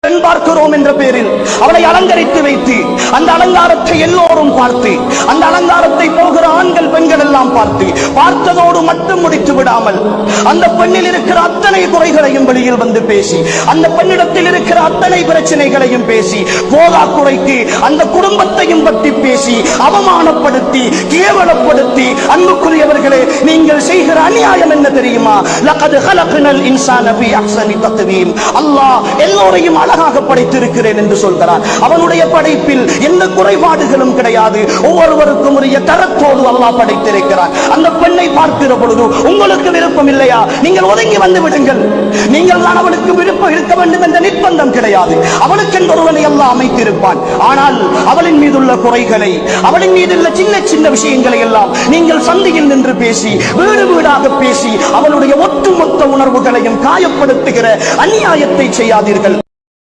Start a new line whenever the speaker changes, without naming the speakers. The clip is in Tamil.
பெண் பார்க்கிறோம் என்ற பேரில் அவளை அலங்கரித்து வைத்து அந்த அலங்காரத்தை எல்லோரும் பார்த்து அந்த அலங்காரத்தை போகிற ஆண்கள் பெண்கள் எல்லாம் பார்த்து பார்த்ததோடு மட்டும் முடித்து விடாமல் அந்த பெண்ணில் இருக்கிற அத்தனை குறைகளையும் வெளியில் வந்து பேசி அந்த பெண்ணிடத்தில் இருக்கிற அத்தனை பிரச்சனைகளையும் பேசி போதா குறைக்கு அந்த குடும்பத்தையும் பற்றி பேசி அவமானப்படுத்தி கேவலப்படுத்தி அன்புக்குரியவர்களே நீங்கள் செய்கிற அநியாயம் என்ன தெரியுமா? லகத் ஹலக்னல் இன்சான ஃபீ அஹ்ஸனி தக்வீம். அல்லாஹ் எல்லோரையும் அழகாக படைத்திருக்கிறேன் என்று சொல்கிறான். அவனுடைய படைப்பில் எந்த குறைபாடுகளும் கிடையாது. ஒவ்வொருவருக்கும் உரிய தரத்தோடு அல்லாஹ் படைத்திருக்கிறான். அந்த பெண்ணை பார்க்கிற பொழுது உங்களுக்கு விருப்பம் இல்லையா? நீங்கள் ஒதுங்கி வந்து விடுங்கள். நீங்கள் தான் அவளுக்கு விருப்பம் இருக்க வேண்டும் என்ற நிர்பந்தம் கிடையாது. அவளுக்கென்று ஒருவனை அல்லாஹ் அமைத்திருப்பான். ஆனால் அவளின் மீதுள்ள குறைகளை அவளின் மீதுள்ள சின்ன சின்ன விஷயங்களை எல்லாம் நீங்கள் சந்தையில் நின்று பேசி வீடு வீடாக பேசி அவளுடைய ஒட்டுமொத்த உணர்வுகளையும் காயப்படுத்துகிற அநியாயத்தை செய்யாதீர்கள்.